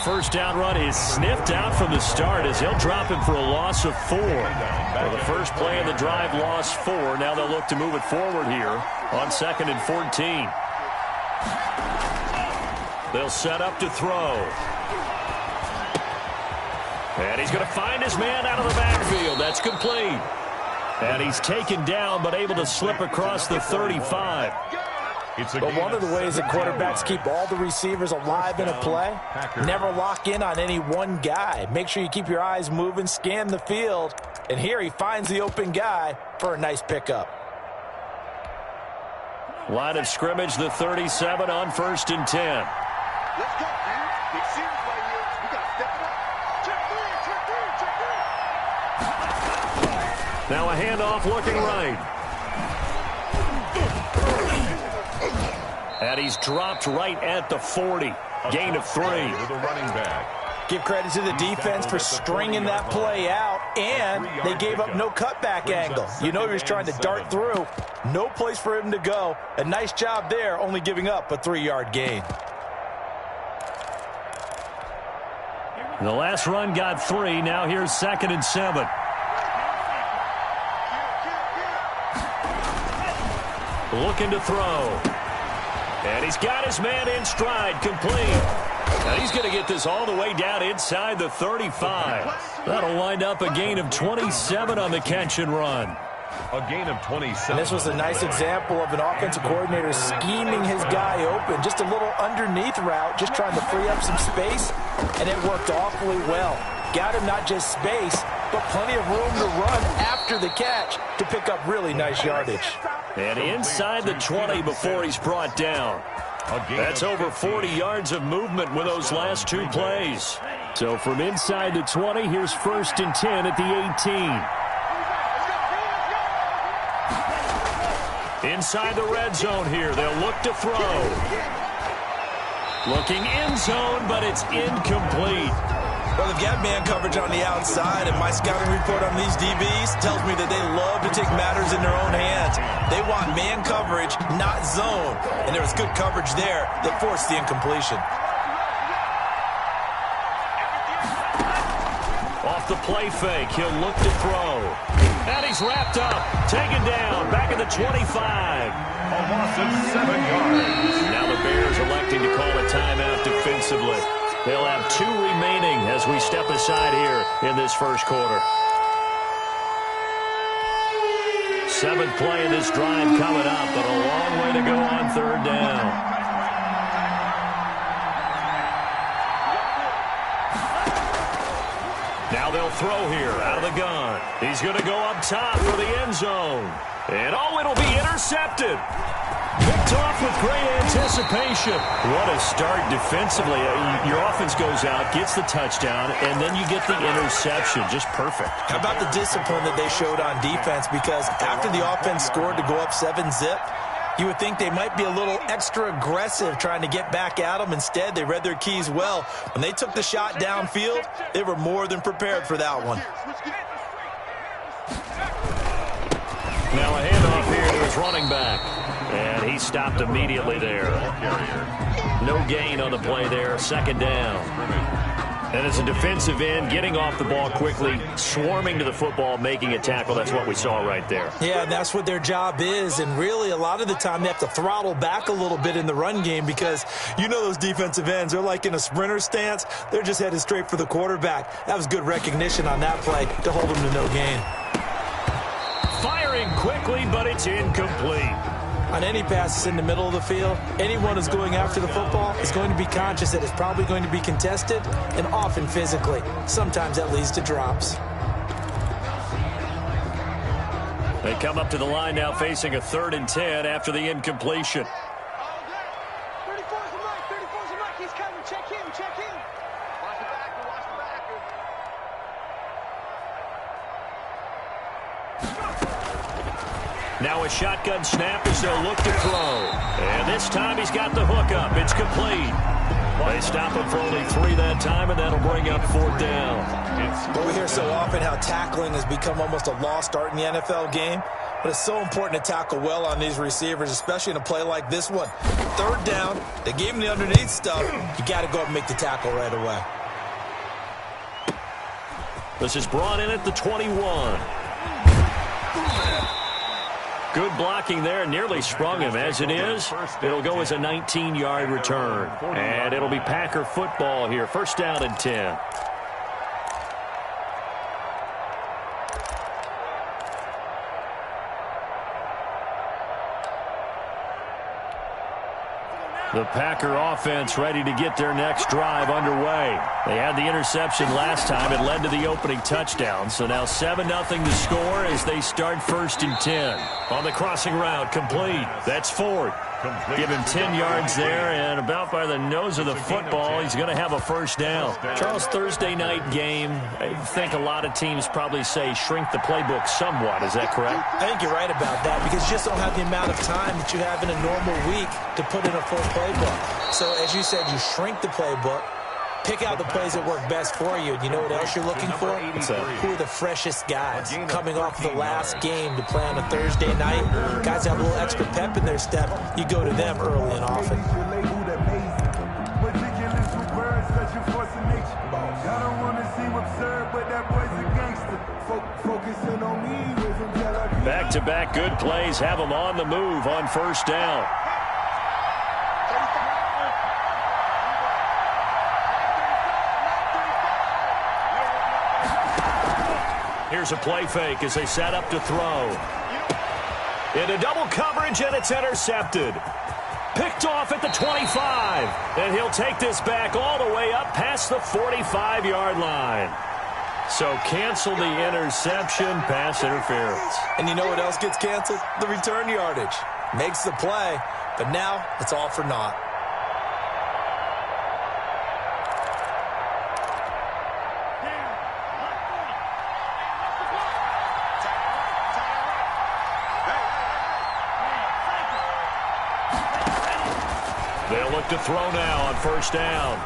first down run is sniffed out from the start as he'll drop him for a loss of 4. Well, the first play of the drive lost 4. Now they'll look to move it forward here on 2nd and 14. They'll set up to throw. And he's going to find his man out of the backfield. That's complete. And he's taken down but able to slip across the 35. But one of the ways that quarterbacks keep all the receivers alive in a play, never lock in on any one guy. Make sure you keep your eyes moving, scan the field. And here he finds the open guy for a nice pickup. Line of scrimmage, the 37 on 1st and 10. Let's go, man. Big series right here. We got to step it up. Check three. Now a handoff looking right. And he's dropped right at the 40. Gain of 3. With a running back. Give credit to the defense for stringing that play out, and they gave up no cutback angle. You know he was trying to dart through. No place for him to go. A nice job there, only giving up a 3-yard gain. The last run got 3. Now here's 2nd and 7. Looking to throw. And he's got his man in stride, complete. Now he's going to get this all the way down inside the 35. That'll wind up a gain of 27 on the catch and run. A gain of 27. And this was a nice example of an offensive coordinator scheming his guy open. Just a little underneath route, just trying to free up some space, and it worked awfully well. Got him not just space, but plenty of room to run after the catch to pick up really nice yardage. And inside the 20 before he's brought down. That's over 40 yards of movement with those last 2 plays. So from inside the 20, here's 1st and 10 at the 18. Inside the red zone here. They'll look to throw. Looking end zone, but it's incomplete. Well, they've got man coverage on the outside, and my scouting report on these DBs tells me that they love to take matters in their own hands. They want man coverage, not zone. And there was good coverage there that forced the incompletion. Off the play fake, he'll look to throw. And he's wrapped up, taken down, back at the 25. A loss of 7 yards. Now the Bears electing to call a timeout defensively. They'll have 2 remaining as we step aside here in this first quarter. 7th play in this drive coming up, but a long way to go on 3rd down. Now they'll throw here out of the gun. He's going to go up top for the end zone. And oh, it'll be intercepted. Picked off with great anticipation. What a start defensively. Your offense goes out, gets the touchdown, and then you get the interception. Just perfect. How about the discipline that they showed on defense? Because after the offense scored to go up 7-zip, you would think they might be a little extra aggressive trying to get back at them. Instead, they read their keys well. When they took the shot downfield, they were more than prepared for that one. Now a handoff here to his running back. And he stopped immediately there. No gain on the play there. 2nd down. And as a defensive end, getting off the ball quickly, swarming to the football, making a tackle. That's what we saw right there. Yeah, that's what their job is. And really, a lot of the time, they have to throttle back a little bit in the run game because you know those defensive ends, they're like in a sprinter stance. They're just headed straight for the quarterback. That was good recognition on that play to hold him to no gain. Firing quickly, but it's incomplete. On any passes in the middle of the field, anyone who's going after the football is going to be conscious that it's probably going to be contested and often physically. Sometimes that leads to drops. They come up to the line now facing a 3rd and 10 after the incompletion. 34's the mic. 34's the mic. He's coming. Check him. Check him. Watch the backer. Watch the backer. Now a shotgun snap as they'll look to throw. And this time he's got the hook up. It's complete. They stop him for only 3 that time, and that'll bring up 4th down. But we hear so often how tackling has become almost a lost art in the NFL game. But it's so important to tackle well on these receivers, especially in a play like this one. 3rd down, they gave him the underneath stuff. You got to go up and make the tackle right away. This is brought in at the 21. Good blocking there, nearly sprung him. As it is, it'll go as a 19-yard return. And it'll be Packer football here. 1st down and 10. The Packer offense ready to get their next drive underway. They had the interception last time. It led to the opening touchdown. So now 7-0 to score as they start 1st and 10. On the crossing route, complete. That's Ford. Give him 10 yards there, and about by the nose of the football, he's going to have a 1st down. Charles, Thursday night game, I think a lot of teams probably say shrink the playbook somewhat. Is that correct? I think you're right about that because you just don't have the amount of time that you have in a normal week to put in a full playbook. So, as you said, you shrink the playbook, pick out the plays that work best for you. You know what else you're looking for? Who are the freshest guys coming off the last game to play on a Thursday night? Guys have a little extra pep in their step. You go to them early and often. Back-to-back good plays have them on the move on 1st down. Here's a play fake as they set up to throw. Into double coverage, and it's intercepted. Picked off at the 25. And he'll take this back all the way up past the 45-yard line. So cancel the interception, pass interference. And you know what else gets canceled? The return yardage. Makes the play, but now it's all for naught. They'll look to throw now on 1st down.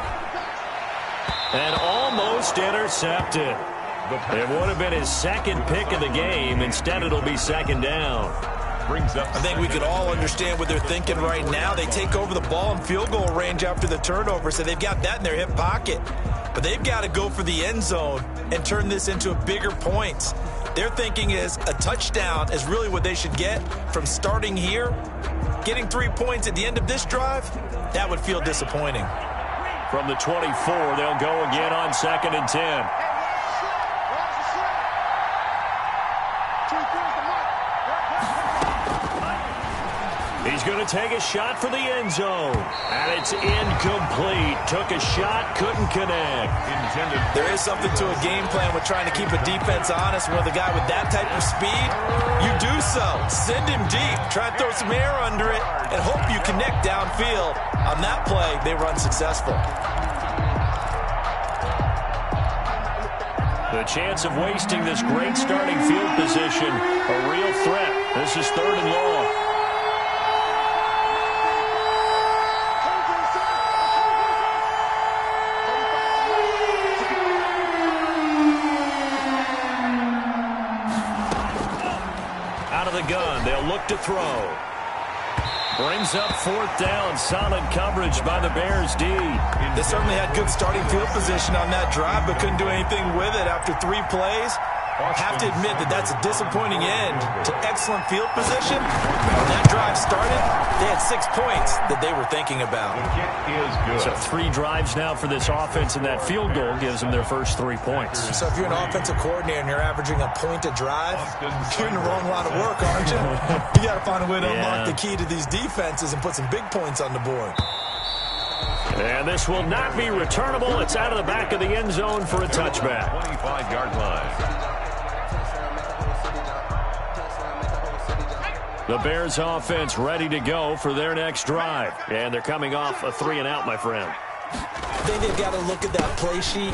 And almost intercepted. It would have been his 2nd pick of the game. Instead, it'll be 2nd down. I think we could all understand what they're thinking right now. They take over the ball in field goal range after the turnover, so they've got that in their hip pocket. But they've got to go for the end zone and turn this into a bigger points. Their thinking is a touchdown is really what they should get from starting here. Getting 3 points at the end of this drive, that would feel disappointing. From the 24, they'll go again on 2nd and 10. He's going to take a shot for the end zone. And it's incomplete. Took a shot, couldn't connect. There is something to a game plan with trying to keep a defense honest. With a guy with that type of speed, you do so. Send him deep. Try and throw some air under it and hope you connect downfield. On that play, they were unsuccessful. The chance of wasting this great starting field position, a real threat. This is 3rd and long. Gun. They'll look to throw. Brings up 4th down. Solid coverage by the Bears D. They certainly had good starting field position on that drive, but couldn't do anything with it after 3 plays. Have to admit that that's a disappointing end to excellent field position. When that drive started, they had 6 points that they were thinking about. So 3 drives now for this offense, and that field goal gives them their first 3 points. So if you're an offensive coordinator and you're averaging a point a drive, you're in the wrong line of work, aren't you? You got to find a way to unlock the key to these defenses and put some big points on the board. And this will not be returnable. It's out of the back of the end zone for a touchback. 25-yard line. The Bears offense ready to go for their next drive. And they're coming off a 3-and-out, my friend. I think they've got to look at that play sheet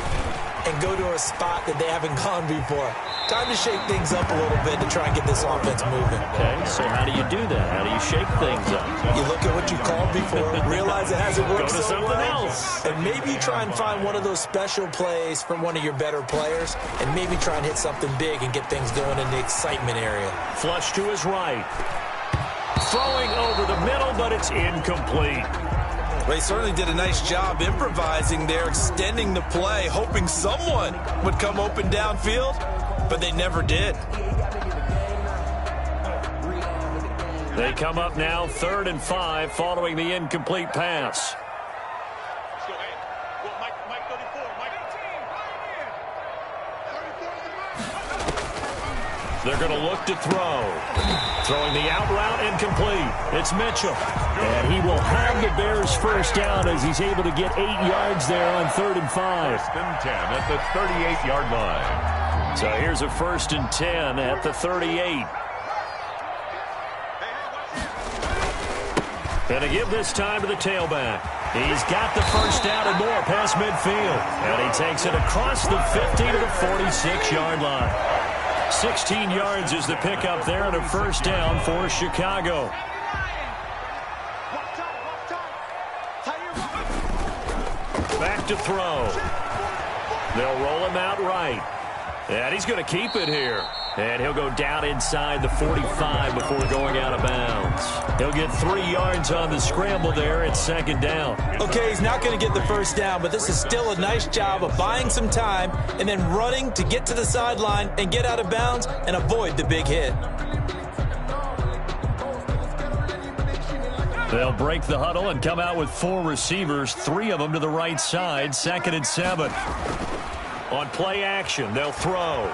and go to a spot that they haven't gone before. Time to shake things up a little bit to try and get this offense moving. Okay, so how do you do that? How do you shake things up? You look at what you called before, realize it hasn't worked Go to so something well, else. and maybe you try and find one of those special plays from one of your better players, and maybe try and hit something big and get things going in the excitement area. Flush to his right. Throwing over the middle, but it's incomplete. Well, he certainly did a nice job improvising there, extending the play, hoping someone would come open downfield, but they never did. They come up now 3rd and 5 following the incomplete pass. They're going to look to throw. Throwing the out route incomplete. It's Mitchell. And he will have the Bears first down as he's able to get 8 yards there on 3rd and 5. 1st and 10 at the 38-yard line. So here's a 1st and 10 at the 38. And to give this time to the tailback. He's got the first down and more past midfield. And he takes it across the 50 to the 46-yard line. 16 yards is the pickup there and a first down for Chicago. Back to throw. They'll roll him out right. And he's going to keep it here. And he'll go down inside the 45 before going out of bounds. He'll get 3 yards on the scramble there at 2nd down. Okay, he's not going to get the first down, but this is still a nice job of buying some time and then running to get to the sideline and get out of bounds and avoid the big hit. They'll break the huddle and come out with 4 receivers, 3 of them to the right side, 2nd and 7. On play action, they'll throw.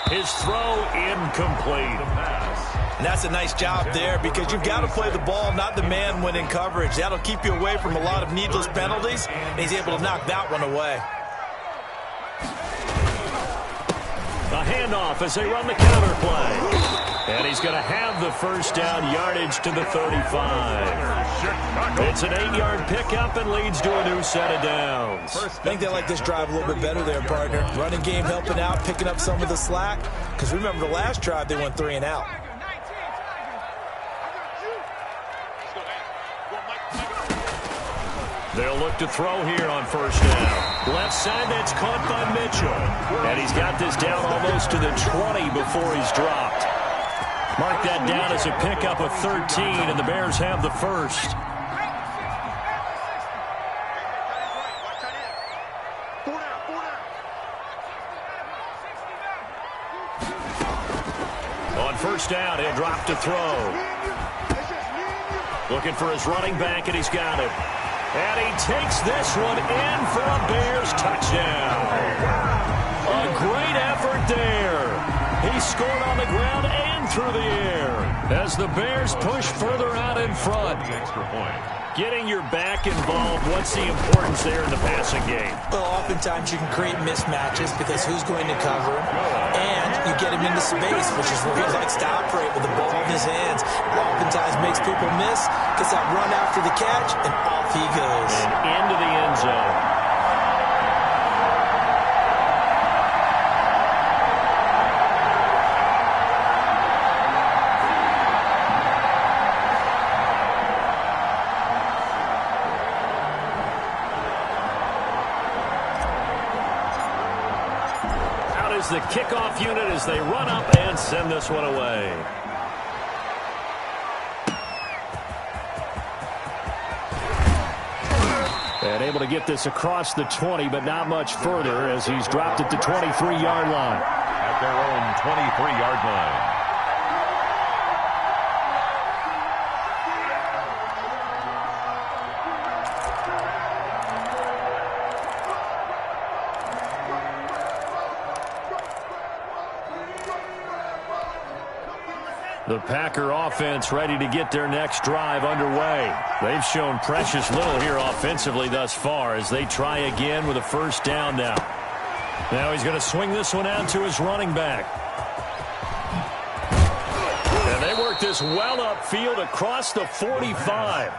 His throw incomplete. And that's a nice job there because you've got to play the ball, not the man when in coverage. That'll keep you away from a lot of needless penalties, and he's able to knock that one away. A handoff as they run the counter play. And he's going to have the first down yardage to the 35. It's an 8-yard pickup and leads to a new set of downs. I think they like this drive a little bit better there, partner. Running game helping out, picking up some of the slack. Because remember the last drive, they went 3 and out. They'll look to throw here on first down. Left side, that's caught by Mitchell. And he's got this down almost to the 20 before he's dropped. Mark that down as a pickup of 13, and the Bears have the first. On first down, he'll drop to throw. Looking for his running back, and he's got it. And he takes this one in for a Bears touchdown. A great effort there. He scored on the ground and through the air as the Bears push further out in front. Extra point. Getting your back involved, what's the importance there in the passing game? Well, oftentimes you can create mismatches because who's going to cover him, and you get him into space, which is where he likes to operate with the ball in his hands. Oftentimes makes people miss, gets that run after the catch, and off he goes. And into the end zone. The kickoff unit as they run up and send this one away. And able to get this across the 20, but not much further as he's dropped it to 23-yard line. At their own 23-yard line. The Packer offense ready to get their next drive underway. They've shown precious little here offensively thus far as they try again with a first down now. Now he's going to swing this one out to his running back. And they work this well upfield across the 45.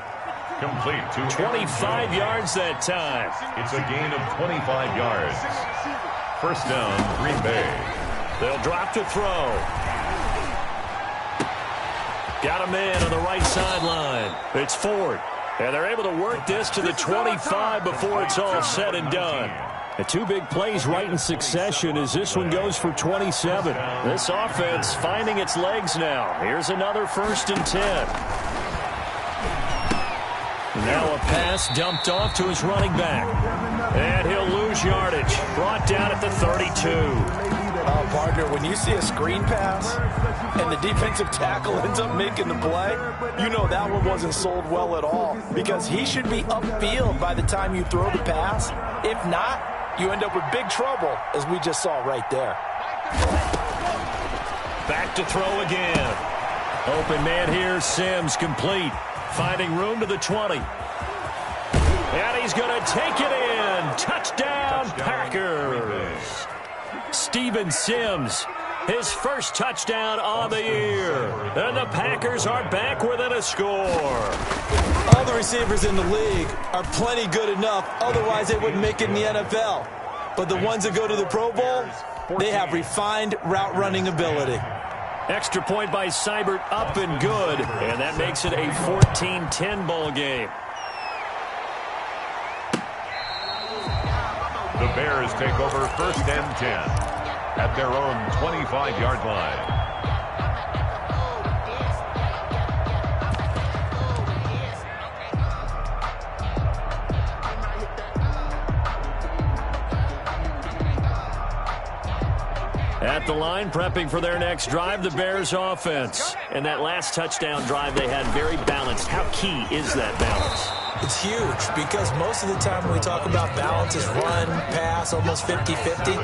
Complete to 25 yards that time. It's a gain of 25 yards. First down, Green Bay. They'll drop to throw. Got a man on the right sideline. It's Ford. And they're able to work this to the 25 before it's all said and done. The two big plays right in succession as this one goes for 27. This offense finding its legs now. Here's another 1st and 10. Now a pass dumped off to his running back. And he'll lose yardage. Brought down at the 32. Partner, when you see a screen pass and the defensive tackle ends up making the play, you know that one wasn't sold well at all because he should be upfield by the time you throw the pass. If not, you end up with big trouble, as we just saw right there. Back to throw again. Open man here, Sims complete. Finding room to the 20. And he's going to take it in. Touchdown, Packers. Steven Sims, his first touchdown on the year. And the Packers are back within a score. All the receivers in the league are plenty good enough, otherwise they wouldn't make it in the NFL. But the ones that go to the Pro Bowl, they have refined route running ability. Extra point by Seibert, up and good. And that makes it a 14-10 ball game. The Bears take over 1st and 10 at their own 25-yard line. At the line, prepping for their next drive, the Bears offense. And that last touchdown drive they had very balanced. How key is that balance? It's huge because most of the time when we talk about balance is run, pass, almost 50-50.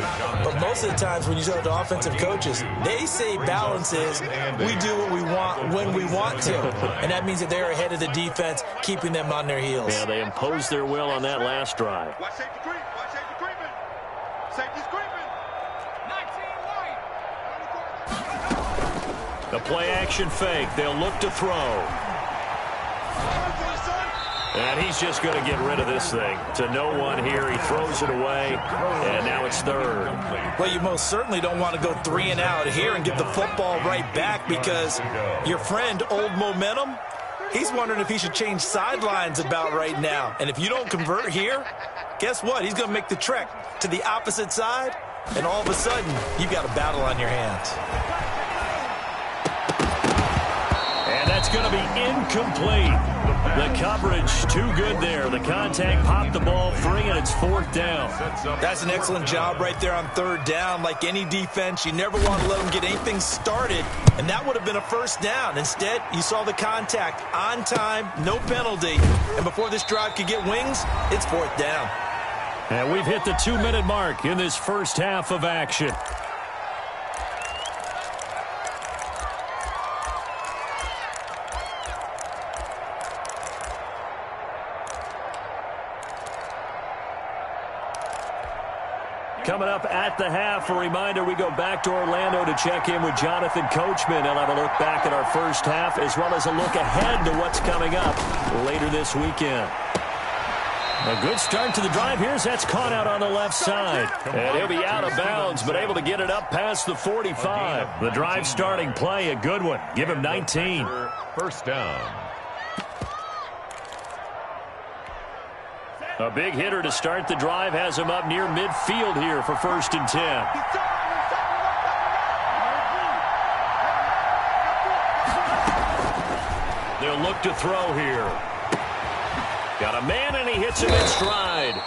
But most of the times when you talk to offensive coaches, they say balance is we do what we want when we want to. And that means that they're ahead of the defense, keeping them on their heels. Yeah, they imposed their will on that last drive. Watch safety creep. Watch safety creeping. Safety's creeping. 19 white. The play action fake. They'll look to throw. And he's just going to get rid of this thing. To no one here. He throws it away. And now it's 3rd. Well, you most certainly don't want to go 3 and out here and get the football right back because your friend, Old Momentum, he's wondering if he should change sidelines about right now. And if you don't convert here, guess what? He's going to make the trek to the opposite side. And all of a sudden, you've got a battle on your hands. And that's going to be incomplete. The coverage too good there. The contact popped the ball free, and it's 4th down. That's an excellent job right there on 3rd down. Like any defense, you never want to let them get anything started, and that would have been a 1st down. Instead, you saw the contact on time, no penalty, and before this drive could get wings, it's 4th down. And we've hit the 2-minute mark in this first half of action. Coming up at the half, a reminder, we go back to Orlando to check in with Jonathan Coachman. He'll have a look back at our first half as well as a look ahead to what's coming up later this weekend. A good start to the drive. Here's that's caught out on the left side. And he'll be out of bounds, but able to get it up past the 45. The drive starting play, a good one. Give him 19. 1st down. A big hitter to start the drive has him up near midfield here for 1st and 10. They'll look to throw here. Got a man, and he hits him in stride.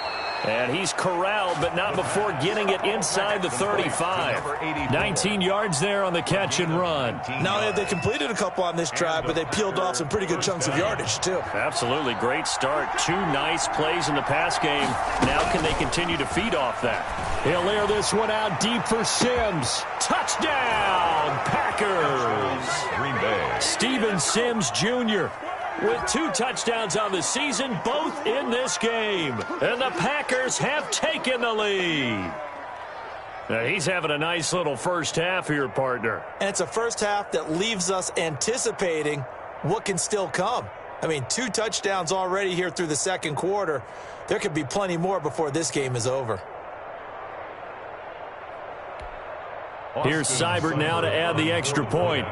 And he's corralled, but not before getting it inside the 35. 19 yards there on the catch and run. Not only have they completed a couple on this drive, but they peeled off some pretty good chunks of yardage, too. Absolutely great start. 2 nice plays in the pass game. Now can they continue to feed off that? He'll air this one out deep for Sims. Touchdown, Packers. Green Bay. Steven Sims Jr. with 2 touchdowns on the season, both in this game. And the Packers have taken the lead. Now he's having a nice little first half here, partner. And it's a first half that leaves us anticipating what can still come. I mean, 2 touchdowns already here through the second quarter. There could be plenty more before this game is over. Here's Seibert now to add the extra point.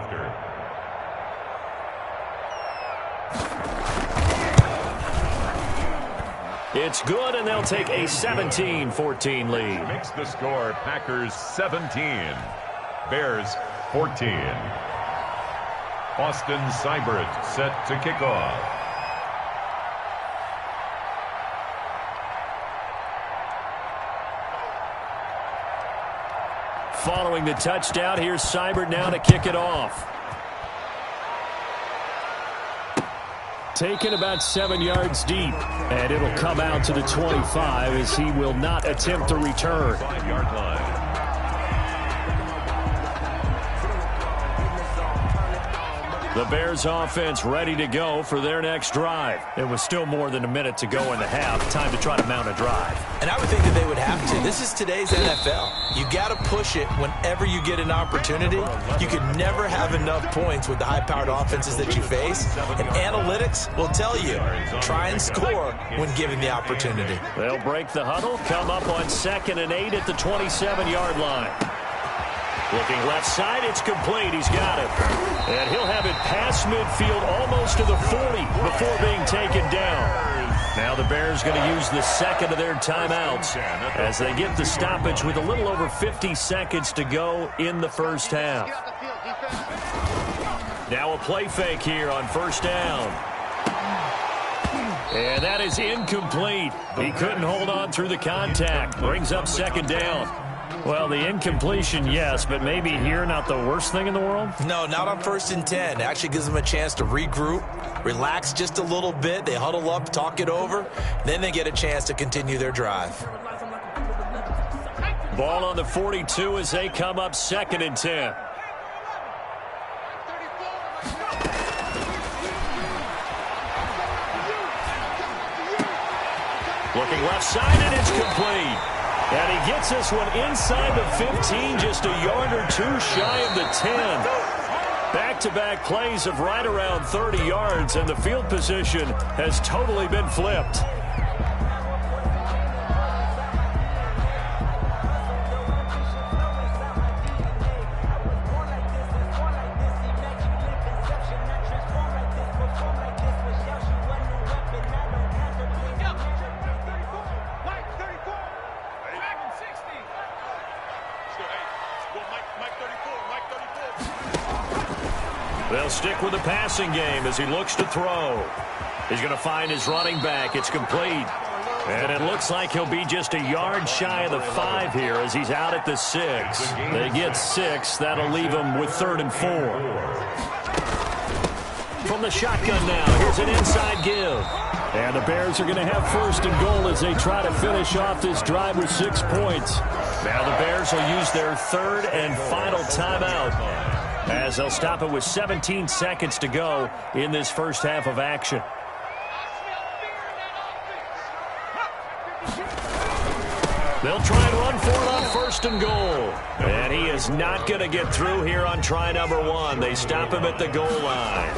It's good, and they'll take a 17-14 lead. Makes the score Packers 17, Bears 14. Austin Seibert set to kick off. Following the touchdown, here's Seibert now to kick it off. Taken about 7 yards deep, and it'll come out to the 25 as he will not attempt to return. 5-yard line. The Bears offense ready to go for their next drive. It was still more than a minute to go in the half. Time to try to mount a drive. And I would think that they would have to. This is today's NFL. You got to push it whenever you get an opportunity. You can never have enough points with the high-powered offenses that you face. And analytics will tell you, try and score when given the opportunity. They'll break the huddle, come up on 2nd and 8 at the 27-yard line. Looking left side, it's complete. He's got it. And he'll have it past midfield almost to the 40 before being taken down. Now the Bears going to use the second of their timeouts as they get the stoppage with a little over 50 seconds to go in the first half. Now a play fake here on first down. And that is incomplete. He couldn't hold on through the contact. Brings up 2nd down. Well, the incompletion, yes, but maybe here not the worst thing in the world? No, not on 1st and 10. It actually gives them a chance to regroup, relax just a little bit. They huddle up, talk it over. Then they get a chance to continue their drive. Ball on the 42 as they come up 2nd and 10. Looking left side, and it's complete. And he gets this one inside the 15, just a yard or 2 shy of the 10. Back-to-back plays of right around 30 yards, and the field position has totally been flipped. They'll stick with the passing game as he looks to throw. He's going to find his running back. It's complete. And it looks like he'll be just a yard shy of the 5 here as he's out at the 6. They get 6. That'll leave him with 3rd and 4. From the shotgun now, here's an inside give. And the Bears are going to have 1st and goal as they try to finish off this drive with 6 points. Now the Bears will use their 3rd and final timeout, as they'll stop it with 17 seconds to go in this first half of action. They'll try and run for it on 1st and goal. And he is not going to get through here on try number 1. They stop him at the goal line.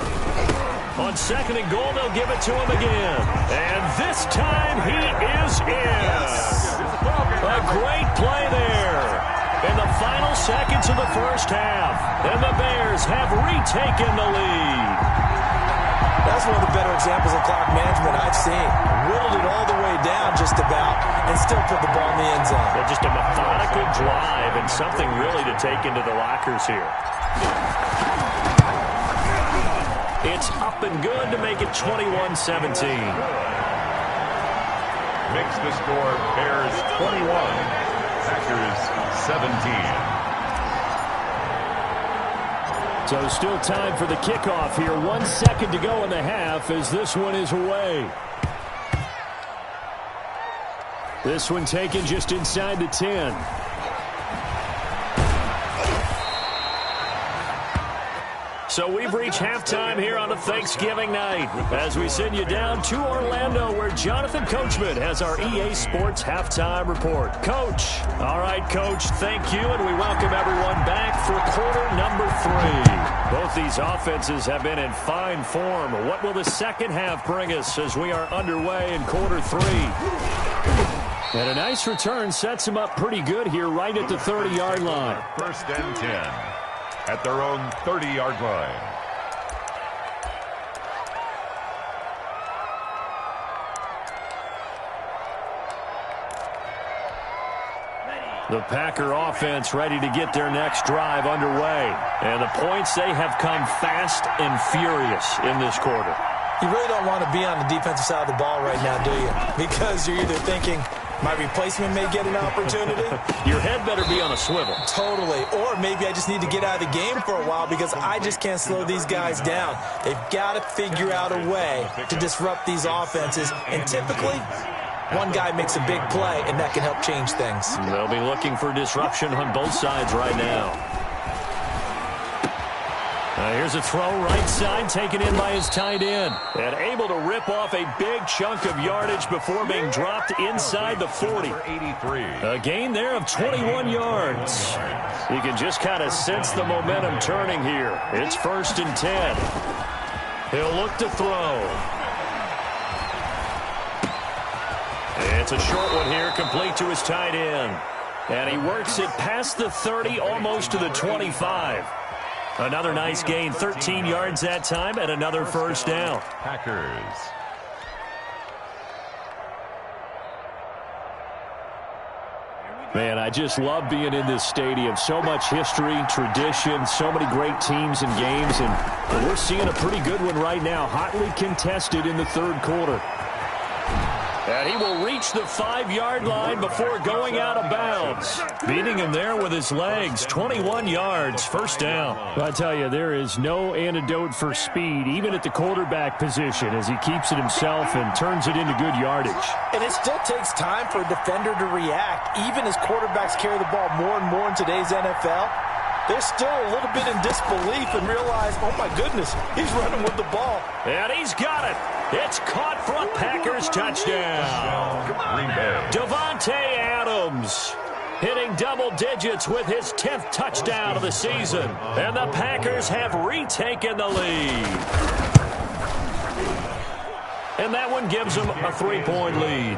On 2nd and goal, they'll give it to him again. And this time he is in. A great play there. In the final seconds of the first half, and the Bears have retaken the lead. That's one of the better examples of clock management I've seen. Whittled it all the way down just about and still put the ball in the end zone. Well, just a methodical drive and something really to take into the lockers here. It's up and good to make it 21-17. Makes the score Bears 21, Packers 17. So still time for the kickoff here. 1 second to go in the half as this one is away. This one taken just inside the 10. So we've reached halftime here on a Thanksgiving night as we send you down to Orlando where Jonathan Coachman has our EA Sports Halftime Report. Coach. All right, Coach, thank you, and we welcome everyone back for quarter number 3. Both these offenses have been in fine form. What will the second half bring us as we are underway in quarter 3? And a nice return sets them up pretty good here right at the 30-yard line. First and 10 at their own 30-yard line. The Packer offense ready to get their next drive underway. And the points, they have come fast and furious in this quarter. You really don't want to be on the defensive side of the ball right now, do you? Because you're either thinking, my replacement may get an opportunity. Your head better be on a swivel. Totally. Or maybe I just need to get out of the game for a while because I just can't slow these guys down. They've got to figure out a way to disrupt these offenses. And typically, one guy makes a big play, and that can help change things. They'll be looking for disruption on both sides right now. Here's a throw right side taken in by his tight end. And able to rip off a big chunk of yardage before being dropped inside the 40. A gain there of 21 yards. You can just kind of sense the momentum turning here. It's 1st and 10. He'll look to throw. It's a short one here, complete to his tight end. And he works it past the 30, almost to the 25. Another nice gain, 13 yards that time, and another first down. Packers. Man, I just love being in this stadium. So much history, tradition, so many great teams and games, and we're seeing a pretty good one right now, hotly contested in the third quarter. And he will reach the 5-yard line before going out of bounds. Beating him there with his legs. 21 yards, first down. I tell you, there is no antidote for speed, even at the quarterback position, as he keeps it himself and turns it into good yardage. And it still takes time for a defender to react. Even as quarterbacks carry the ball more and more in today's NFL, they're still a little bit in disbelief and realize, oh my goodness, he's running with the ball. And he's got it. It's caught for a Packers touchdown. Davante Adams hitting double digits with his 10th touchdown of the season. And the Packers have retaken the lead. And that one gives them a 3-point lead.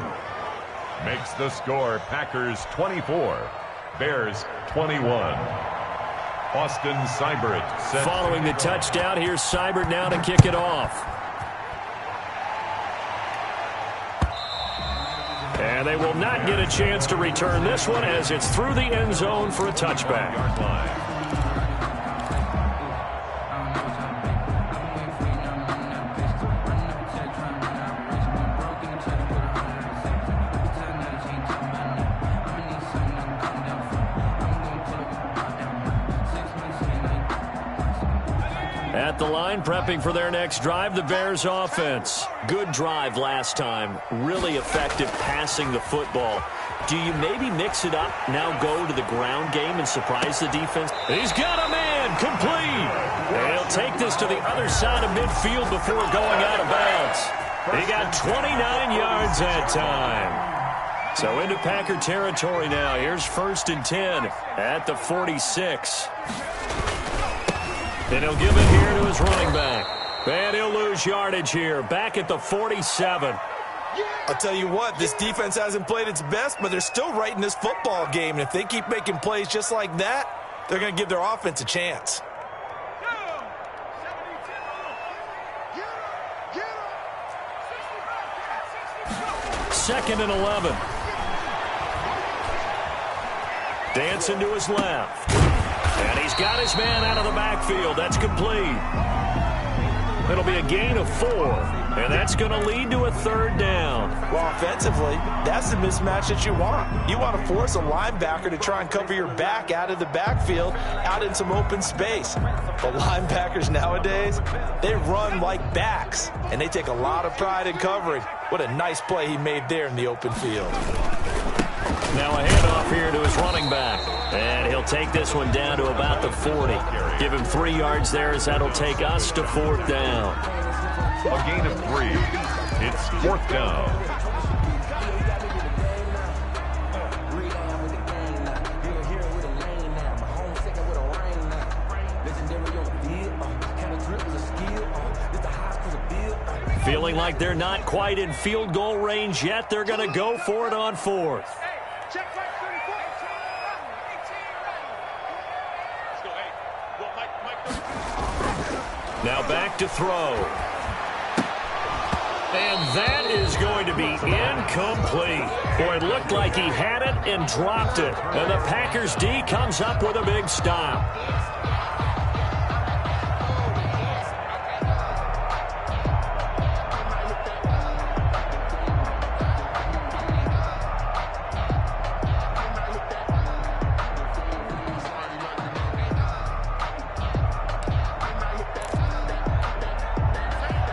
Makes the score Packers 24, Bears 21. Austin Seibert. Following the touchdown, here's Seibert now to kick it off. And they will not get a chance to return this one as it's through the end zone for a touchback. At the line, prepping for their next drive, the Bears offense. Good drive last time. Really effective passing the football. Do you maybe mix it up, now go to the ground game and surprise the defense? He's got a man, complete. And he'll take this to the other side of midfield before going out of bounds. He got 29 yards that time. So into Packer territory now. Here's 1st and 10 at the 46. And he'll give it here to his running back. And he'll lose yardage here. Back at the 47. I'll tell you what, this defense hasn't played its best, but they're still right in this football game. And if they keep making plays just like that, they're going to give their offense a chance. Second and 11. Dancing to his left. And he's got his man out of the backfield. That's complete. It'll be a gain of 4. And that's going to lead to a 3rd down. Well, offensively, that's the mismatch that you want. You want to force a linebacker to try and cover your back out of the backfield, out in some open space. But linebackers nowadays, they run like backs, and they take a lot of pride in covering. What a nice play he made there in the open field. Now a handoff here to his running back. And he'll They'll take this one down to about the 40. Give him 3 yards there as that'll take us to 4th down. A gain of 3. It's 4th down. Feeling like they're not quite in field goal range yet. They're going to go for it on 4th. Now back to throw. And that is going to be incomplete. Boy, it looked like he had it and dropped it. And the Packers D comes up with a big stop.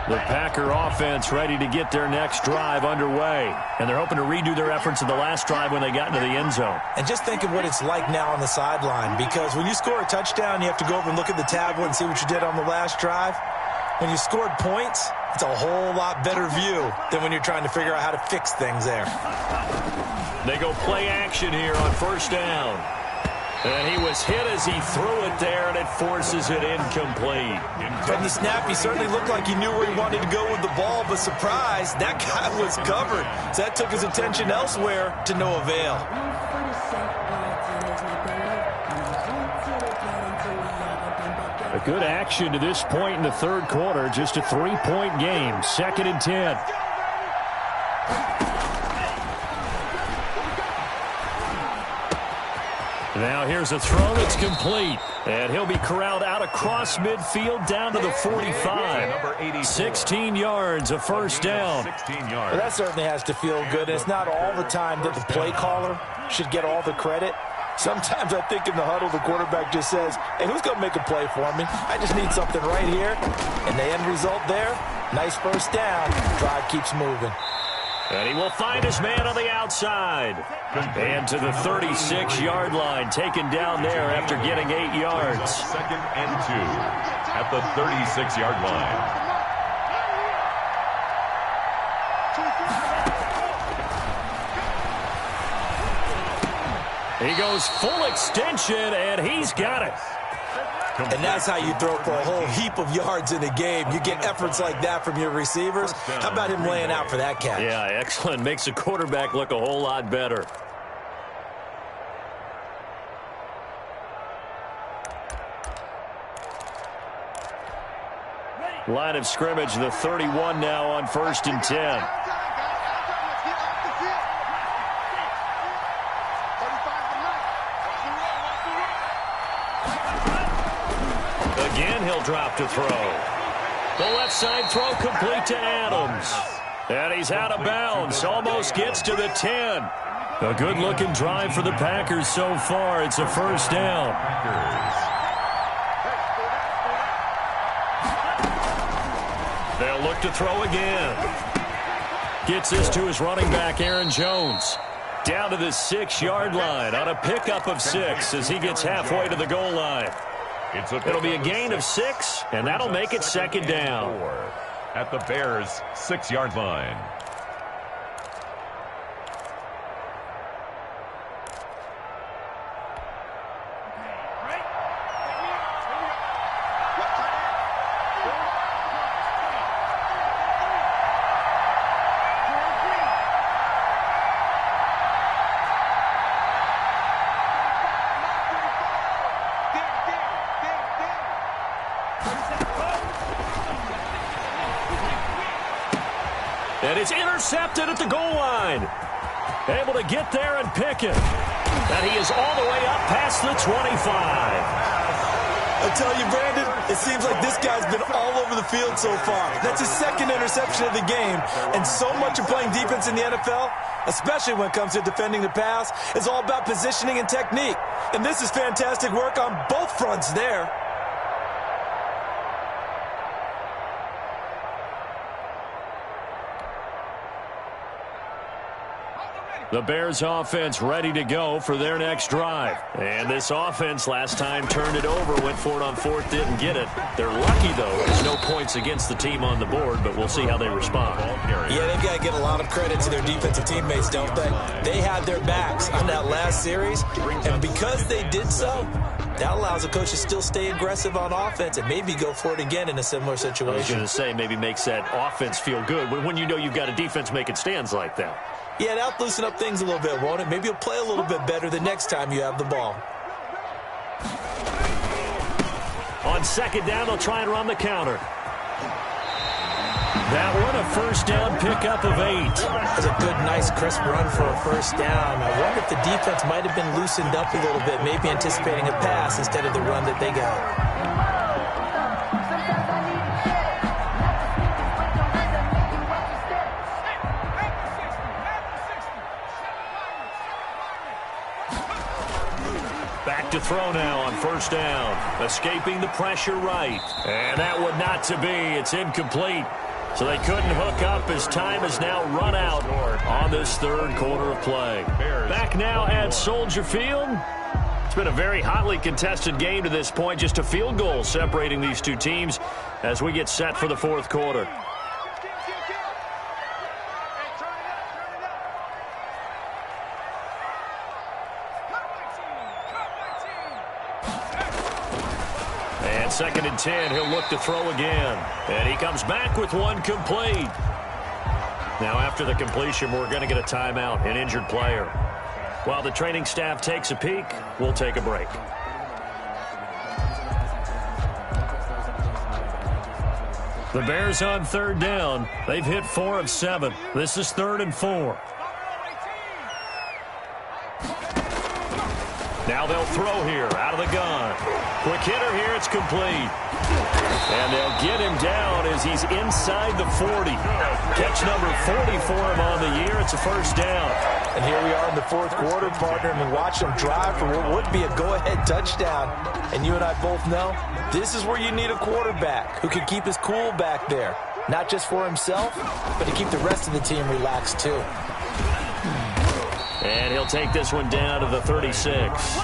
The Packer offense ready to get their next drive underway. And they're hoping to redo their efforts in the last drive when they got into the end zone. And just think of what it's like now on the sideline, because when you score a touchdown, you have to go over and look at the tablet and see what you did on the last drive. When you scored points, it's a whole lot better view than when you're trying to figure out how to fix things there. They go play action here on 1st down. And he was hit as he threw it there, and it forces it incomplete. From the snap, he certainly looked like he knew where he wanted to go with the ball, but surprise, that guy was covered. So that took his attention elsewhere to no avail. A good action to this point in the 3rd quarter. Just a 3-point game. 2nd and 10. Now here's a throw that's complete. And he'll be corralled out across midfield down to the 45. 16 yards, a 1st down. 16 yards. Well, that certainly has to feel good. It's not all the time that the play caller should get all the credit. Sometimes I think in the huddle, the quarterback just says, hey, who's going to make a play for me? I just need something right here. And the end result there, nice 1st down. Drive keeps moving. And he will find his man on the outside. And to the 36-yard line, taken down there after getting 8 yards. 2nd and 2 at the 36-yard line. He goes full extension, and he's got it. And that's how you throw for a whole heap of yards in a game. You get efforts like that from your receivers. How about him laying out for that catch? Yeah, excellent. Makes the quarterback look a whole lot better. Line of scrimmage, the 31 now on 1st and 10. Again, he'll drop to throw. The left side throw complete to Adams. And he's out of bounds. Almost gets to the 10. A good-looking drive for the Packers so far. It's a 1st down. They'll look to throw again. Gets this to his running back, Aaron Jones. Down to the 6-yard line on a pickup of 6 as he gets halfway to the goal line. It'll be a gain of 6, and that'll make it 2nd down. At the Bears' 6-yard line. And it's intercepted at the goal line. Able to get there and pick it. And he is all the way up past the 25. I tell you, Brandon, it seems like this guy's been all over the field so far. That's his 2nd interception of the game. And so much of playing defense in the NFL, especially when it comes to defending the pass, is all about positioning and technique. And this is fantastic work on both fronts there. The Bears offense ready to go for their next drive. And this offense last time turned it over, went for it on fourth, didn't get it. They're lucky, though. There's no points against the team on the board, but we'll see how they respond. Yeah, they've got to give a lot of credit to their defensive teammates, don't they? They had their backs on that last series, and because they did so, that allows the coach to still stay aggressive on offense and maybe go for it again in a similar situation. I was going to say, maybe makes that offense feel good when you know you've got a defense making stands like that. Yeah, that'll loosen up things a little bit, won't it? Maybe you'll play a little bit better the next time you have the ball. On second down, they'll try and run the counter. That one, a first down pickup of 8. That's a good, nice, crisp run for a first down. I wonder if the defense might have been loosened up a little bit, maybe anticipating a pass instead of the run that they got. To throw now on first down. Escaping the pressure right. And that one not to be. It's incomplete. So they couldn't hook up as time is now run out on this third quarter of play. Back now at Soldier Field. It's been a very hotly contested game to this point. Just a field goal separating these two teams as we get set for the fourth quarter. Second and 10, he'll look to throw again. And he comes back with one complete. Now after the completion, we're going to get a timeout, an injured player. While the training staff takes a peek, we'll take a break. The Bears on third down. They've hit 4 of 7. This is 3rd and 4. Now they'll throw here out of the gun. Quick hitter here, it's complete. And they'll get him down as he's inside the 40. Catch number 40 for him on the year. It's a first down. And here we are in the fourth quarter, partner, and we watch them drive for what would be a go-ahead touchdown. And you and I both know this is where you need a quarterback who can keep his cool back there. Not just for himself, but to keep the rest of the team relaxed too. And he'll take this one down to the 36.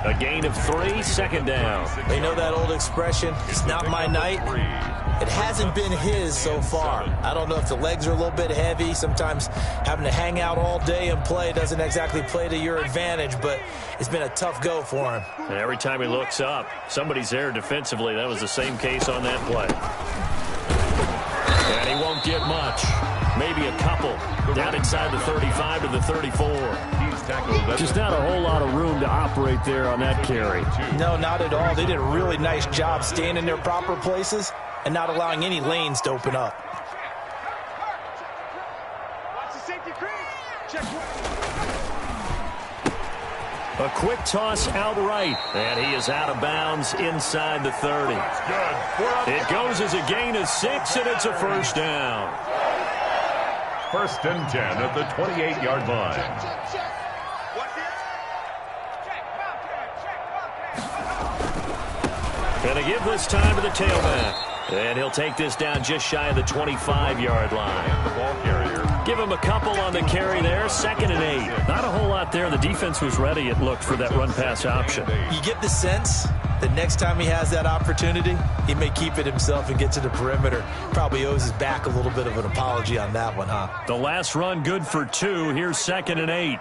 A gain of 3, second down. You know that old expression, it's not my night. It hasn't been his so far. I don't know if the legs are a little bit heavy. Sometimes having to hang out all day and play doesn't exactly play to your advantage, but it's been a tough go for him. And every time he looks up, somebody's there defensively. That was the same case on that play. And he won't get much. Maybe a couple. Down inside the 35 to the 34. Just not a whole lot of room to operate there on that carry. No, not at all. They did a really nice job staying in their proper places and not allowing any lanes to open up. A quick toss outright, and he is out of bounds inside the 30. It goes as a gain of 6, and it's a first down. 1st and 10 at the 28-yard line. And they give this time to the tailback. And he'll take this down just shy of the 25-yard line. The ball carrier. Give him a couple on the carry there. 2nd and 8. Not a whole lot there. The defense was ready, it looked, for that run-pass option. You get the sense that next time he has that opportunity, he may keep it himself and get to the perimeter. Probably owes his back a little bit of an apology on that one, huh? The last run good for 2. Here's 2nd and 8.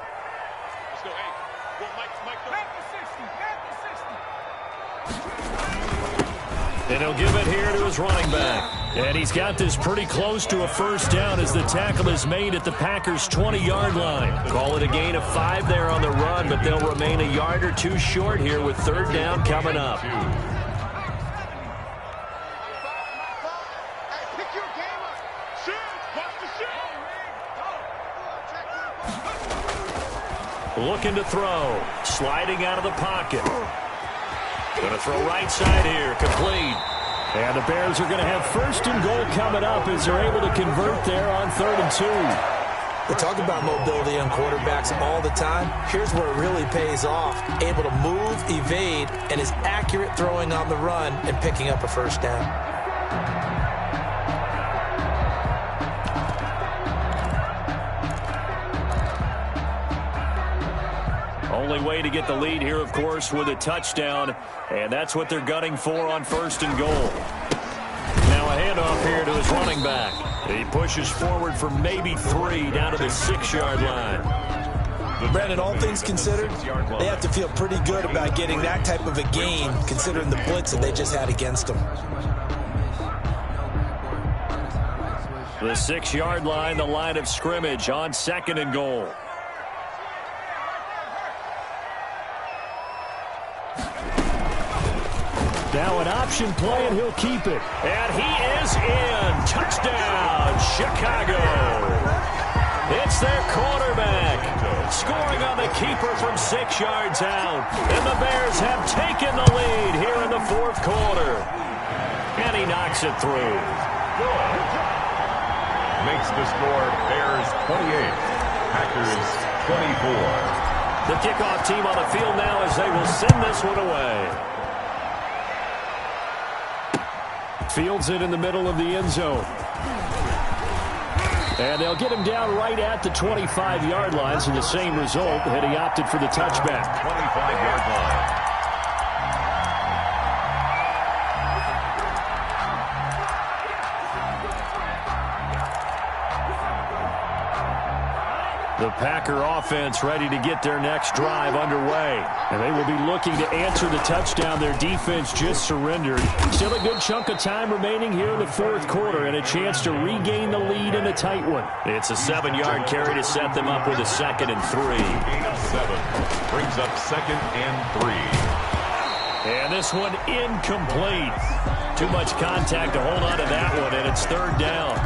And he'll give it here to his running back. And he's got this pretty close to a first down as the tackle is made at the Packers' 20-yard line. Call it a gain of 5 there on the run, but they'll remain a yard or 2 short here with 3rd down coming up. Looking to throw. Sliding out of the pocket. Going to throw right side here. Complete. And the Bears are going to have 1st and goal coming up as they're able to convert there on 3rd and 2. We talk about mobility on quarterbacks all the time. Here's where it really pays off. Able to move, evade, and is accurate throwing on the run and picking up a first down. Only way to get the lead here, of course, with a touchdown, and that's what they're gunning for on 1st and goal. Now a handoff here to his running back. He pushes forward for maybe 3 down to the 6-yard line. Brandon, all things considered, they have to feel pretty good about getting that type of a gain, considering the blitz that they just had against them. The 6-yard line, the line of scrimmage on 2nd and goal. Now an option play, and he'll keep it. And he is in. Touchdown, Chicago. It's their quarterback. Scoring on the keeper from 6 yards out. And the Bears have taken the lead here in the 4th quarter. And he knocks it through. Makes the score Bears 28, Packers 24. The kickoff team on the field now as they will send this one away. Fields it in the middle of the end zone. And they'll get him down right at the 25-yard line, so the same result had he opted for the touchback. 25-yard line. The Packer offense ready to get their next drive underway. And they will be looking to answer the touchdown their defense just surrendered. Still a good chunk of time remaining here in the 4th quarter and a chance to regain the lead in a tight one. It's a 7-yard carry to set them up with a 2nd and 3. Gain of 7 brings up 2nd and 3. And this one incomplete. Too much contact to hold on to that one, and it's 3rd down.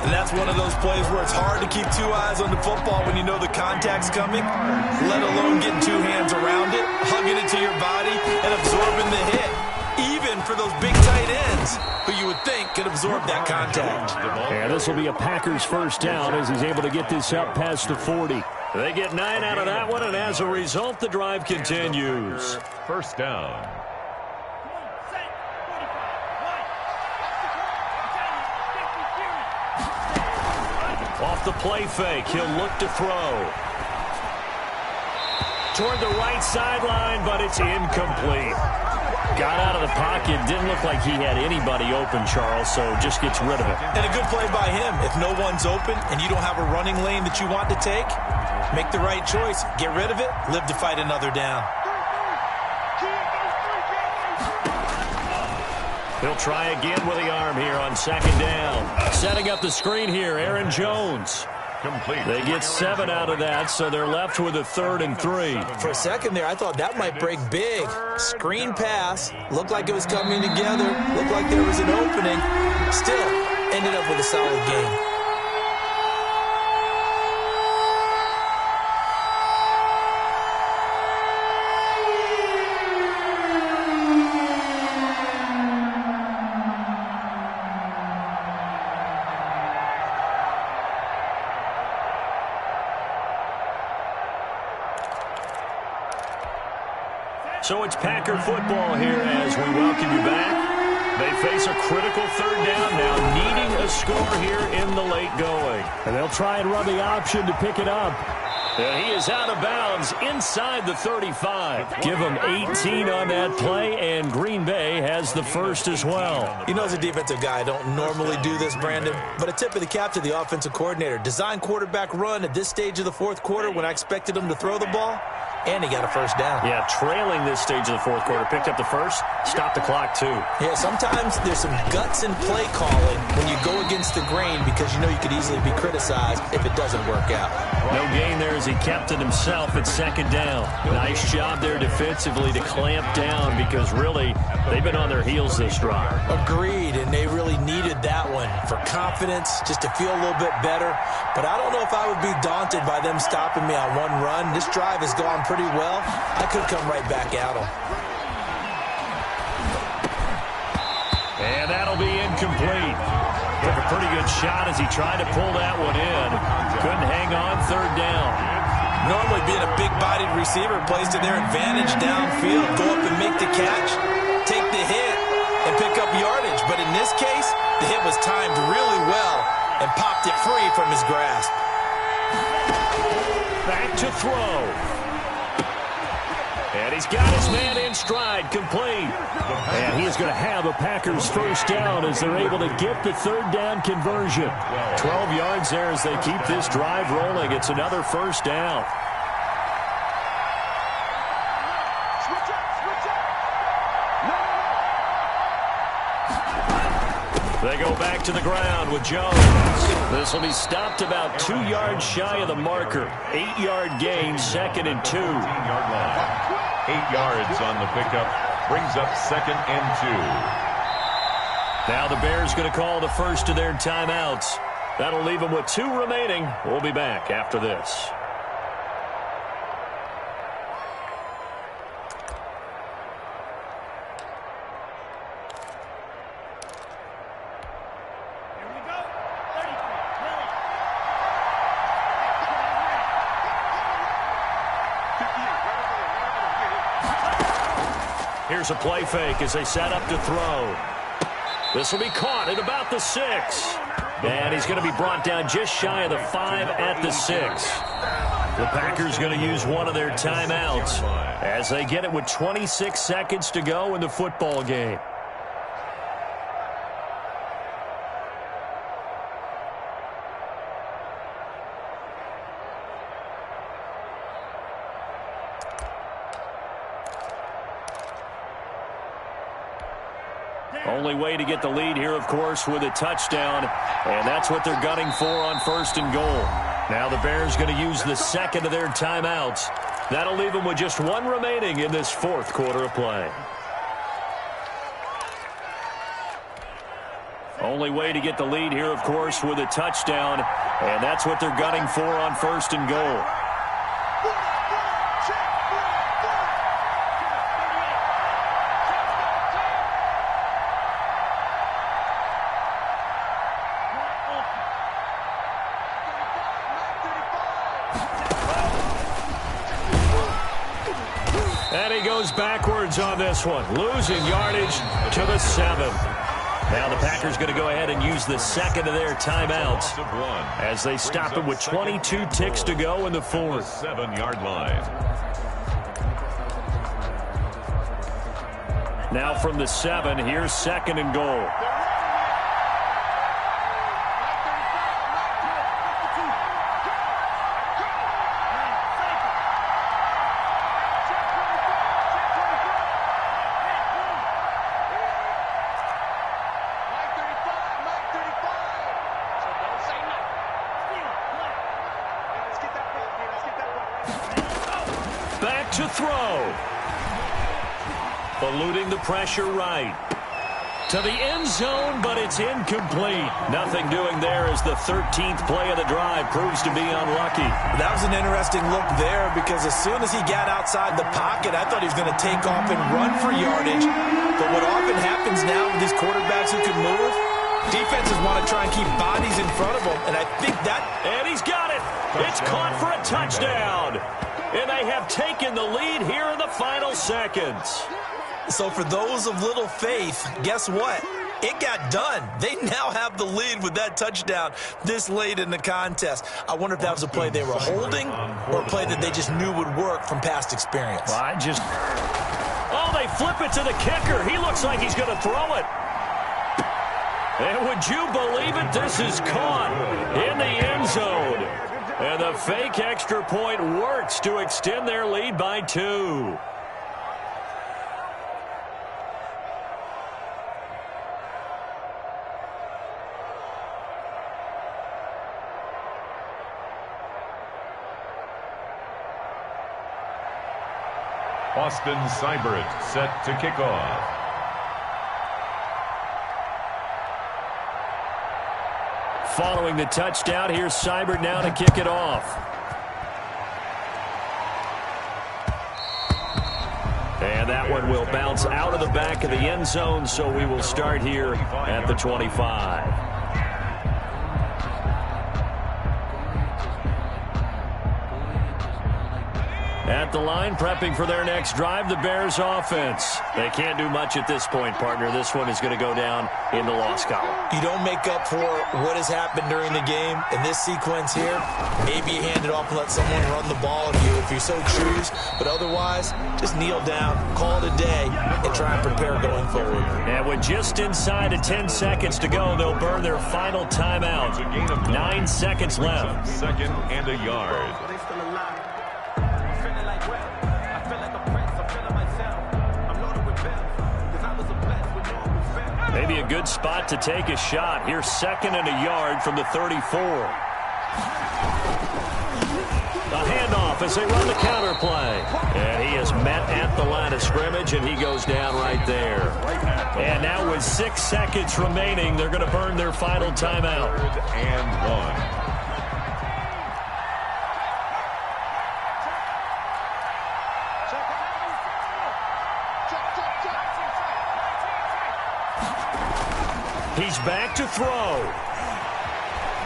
And that's one of those plays where it's hard to keep 2 eyes on the football when you know the contact's coming, let alone getting 2 hands around it, hugging it to your body, and absorbing the hit, even for those big tight ends who you would think could absorb that contact. And this will be a Packers 1st down as he's able to get this up past the 40. They get 9 out of that one, and as a result, the drive continues. 1st down. Off the play fake, he'll look to throw. Toward the right sideline, but it's incomplete. Got out of the pocket, didn't look like he had anybody open, Charles, so just gets rid of it. And a good play by him. If no one's open and you don't have a running lane that you want to take, make the right choice. Get rid of it, live to fight another down. He'll try again with the arm here on 2nd down. Setting up the screen here, Aaron Jones. Complete. They get 7 out of that, so they're left with a 3rd and 3. For a second there, I thought that might break big. Screen pass. Looked like it was coming together. Looked like there was an opening. Still, ended up with a solid game. So it's Packer football here as we welcome you back. They face a critical 3rd down now, needing a score here in the late going. And they'll try and run the option to pick it up. And he is out of bounds inside the 35. Give him 18 on that play, and Green Bay has the 1st as well. You know, as a defensive guy, I don't normally do this, Brandon, but a tip of the cap to the offensive coordinator. Design quarterback run at this stage of the 4th quarter when I expected him to throw the ball, and he got a 1st down. Yeah, trailing this stage of the 4th quarter. Picked up the 1st, stopped the clock too. Yeah, sometimes there's some guts in play calling when you go against the grain because you know you could easily be criticized if it doesn't work out. No gain there as he kept it himself at 2nd down. Nice job there defensively to clamp down because really they've been on their heels this drive. Agreed, and they really needed that one for confidence, just to feel a little bit better. But I don't know if I would be daunted by them stopping me on one run. This drive has gone pretty well. I could come right back at them. And that'll be incomplete. Took a pretty good shot as he tried to pull that one in. Couldn't hang on 3rd down. Normally being a big-bodied receiver plays to their advantage downfield. Go up and make the catch, take the hit, and pick up yardage. But in this case, the hit was timed really well and popped it free from his grasp. Back to throw. And he's got his man in stride, complete. And he is going to have a Packers first down as they're able to get the third down conversion. 12 yards there as they keep this drive rolling. It's another first down. They go back to the ground with Jones. This will be stopped about 2 yards shy of the marker. 8-yard gain, 2nd and 2. 15-yard line. 8 yards on the pickup. Brings up 2nd and 2. Now the Bears going to call the first of their timeouts. That'll leave them with 2 remaining. We'll be back after this. Here's a play fake as they set up to throw. This will be caught at about the 6. And he's going to be brought down just shy of the 5 at the 6. The Packers going to use one of their timeouts as they get it with 26 seconds to go in the football game. Only way to get the lead here, of course, with a touchdown. And that's what they're gunning for on 1st and goal. Now the Bears going to use the second of their timeouts. That'll leave them with just 1 remaining in this 4th quarter of play. Only way to get the lead here, of course, with a touchdown. And that's what they're gunning for on 1st and goal. And he goes backwards on this one, losing yardage to the 7. Now the Packers going to go ahead and use the second of their timeouts as they stop it with 22 ticks to go in the 4th. 7-yard line. Now from the 7, here's 2nd and goal. To throw. Eluding the pressure right. To the end zone, but it's incomplete. Nothing doing there as the 13th play of the drive proves to be unlucky. That was an interesting look there because as soon as he got outside the pocket, I thought he was going to take off and run for yardage. But what often happens now with these quarterbacks who can move, defenses want to try and keep bodies in front of them, and I think that... And he's got it. It's caught for a touchdown. And they have taken the lead here in the final seconds. So for those of little faith, guess what? It got done. They now have the lead with that touchdown this late in the contest. I wonder if that was a play they were holding or a play that they just knew would work from past experience. Well, Oh, they flip it to the kicker. He looks like he's going to throw it. And would you believe it? This is caught in the end zone. And the fake extra point works to extend their lead by 2. Austin Seibert set to kick off. Following the touchdown, here's Seibert now to kick it off. And that one will bounce out of the back of the end zone, so we will start here at the 25. At the line, prepping for their next drive, the Bears offense. They can't do much at this point, partner. This one is going to go down in the loss column. You don't make up for what has happened during the game. In this sequence here, maybe you hand it off and let someone run the ball to you if you so choose. But otherwise, just kneel down, call it a day, and try and prepare going forward. And with just inside of 10 seconds to go, they'll burn their final timeout. 9 seconds left. Second and a yard. Maybe a good spot to take a shot. Here's second and a yard from the 34. A handoff as they run the counter play. And he is met at the line of scrimmage, and he goes down right there. And now with 6 seconds remaining, they're going to burn their final timeout. 3rd and 1. He's back to throw.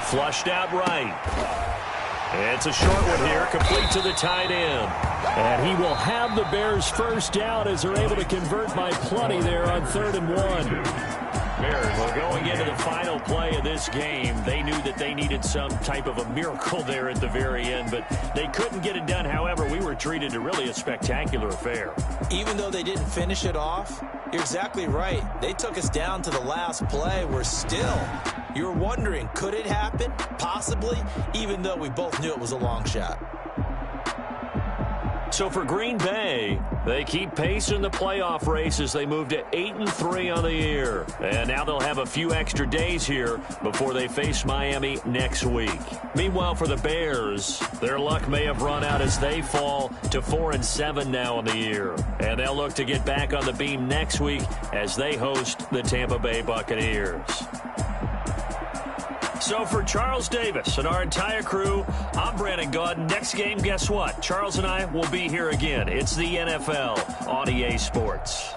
Flushed out right. It's a short one here, complete to the tight end. And he will have the Bears first down as they're able to convert by plenty there on 3rd and 1. Well, going into the final play of this game, they knew that they needed some type of a miracle there at the very end, but they couldn't get it done. However, we were treated to really a spectacular affair. Even though they didn't finish it off, you're exactly right. They took us down to the last play. We're still, you're wondering, could it happen? Possibly, even though we both knew it was a long shot. So for Green Bay, they keep pace in the playoff race as they move to 8-3 on the year. And now they'll have a few extra days here before they face Miami next week. Meanwhile, for the Bears, their luck may have run out as they fall to 4-7 now on the year. And they'll look to get back on the beam next week as they host the Tampa Bay Buccaneers. So for Charles Davis and our entire crew, I'm Brandon Gaudin. Next game, guess what? Charles and I will be here again. It's the NFL on EA Sports.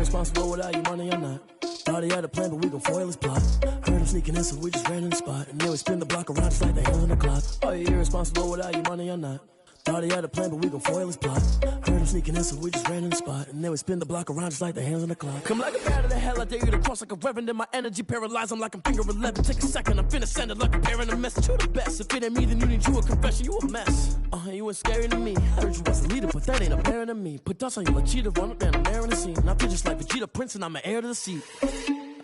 irresponsible without your money or not. Thought he had a plan, but we gon' foil his plot. Heard him sneaking in, so we just ran in the spot. And then we spin the block around just like the hands on the clock. Are you irresponsible without your money or not? Thought he had a plan, but we gon' foil his plot. Heard him sneaking in, so we just ran in the spot. And then we spin the block around just like the hands on the clock. Come like a bat of the hell, I dare you to cross like a reverend. And my energy paralyzed, I'm like I'm finger 11. Take a second, I'm finna send it like a parent a message. You the best, if it ain't me, then you need you a confession. You a mess, you ain't scary to me. I heard you was a leader, but that ain't apparent to me. Put dust on you like cheetah, run up, man, I'm airing the scene. And I feel just like Vegeta Prince, and I'm an heir to the seat.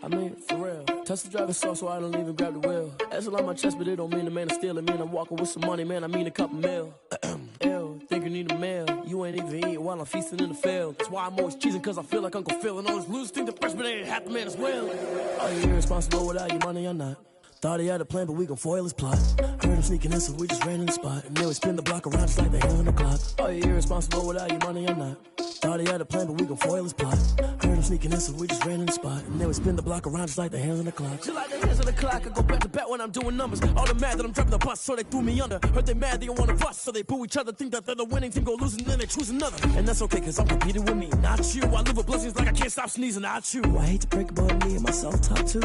I mean, for real. Touch the driver's soft, so I don't even grab the wheel. That's on my chest, but it don't mean the man is stealing. Man, I'm walking with some money, man, I mean a couple mil. Ew, think you need a meal. You ain't even eating while I'm feasting in the field. That's why I'm always cheesing, cause I feel like Uncle Phil. And all those losers think the freshman ain't half the man as well. Are you irresponsible without your money or not? Thought he had a plan, but we gon' foil his plot. Heard him sneaking in, so we just ran in the spot. And then we spin the block around just like the hands on the clock. Are you irresponsible without your money or not? Thought he had a plan, but we gon' foil his plot. Heard him sneaking in, so we just ran in the spot. And then we spin the block around just like the hands on the clock. Just like the hands on the clock, I go back to back when I'm doing numbers. All the mad that I'm driving the bus, so they threw me under. Heard they mad, they don't wanna bust, so they boo each other. Think that they're the winning team, go losing, then they choose another. And that's okay, cause I'm competing with me, not you. I live with blessings like I can't stop sneezing, not you. I hate to break it, but me and myself talk too.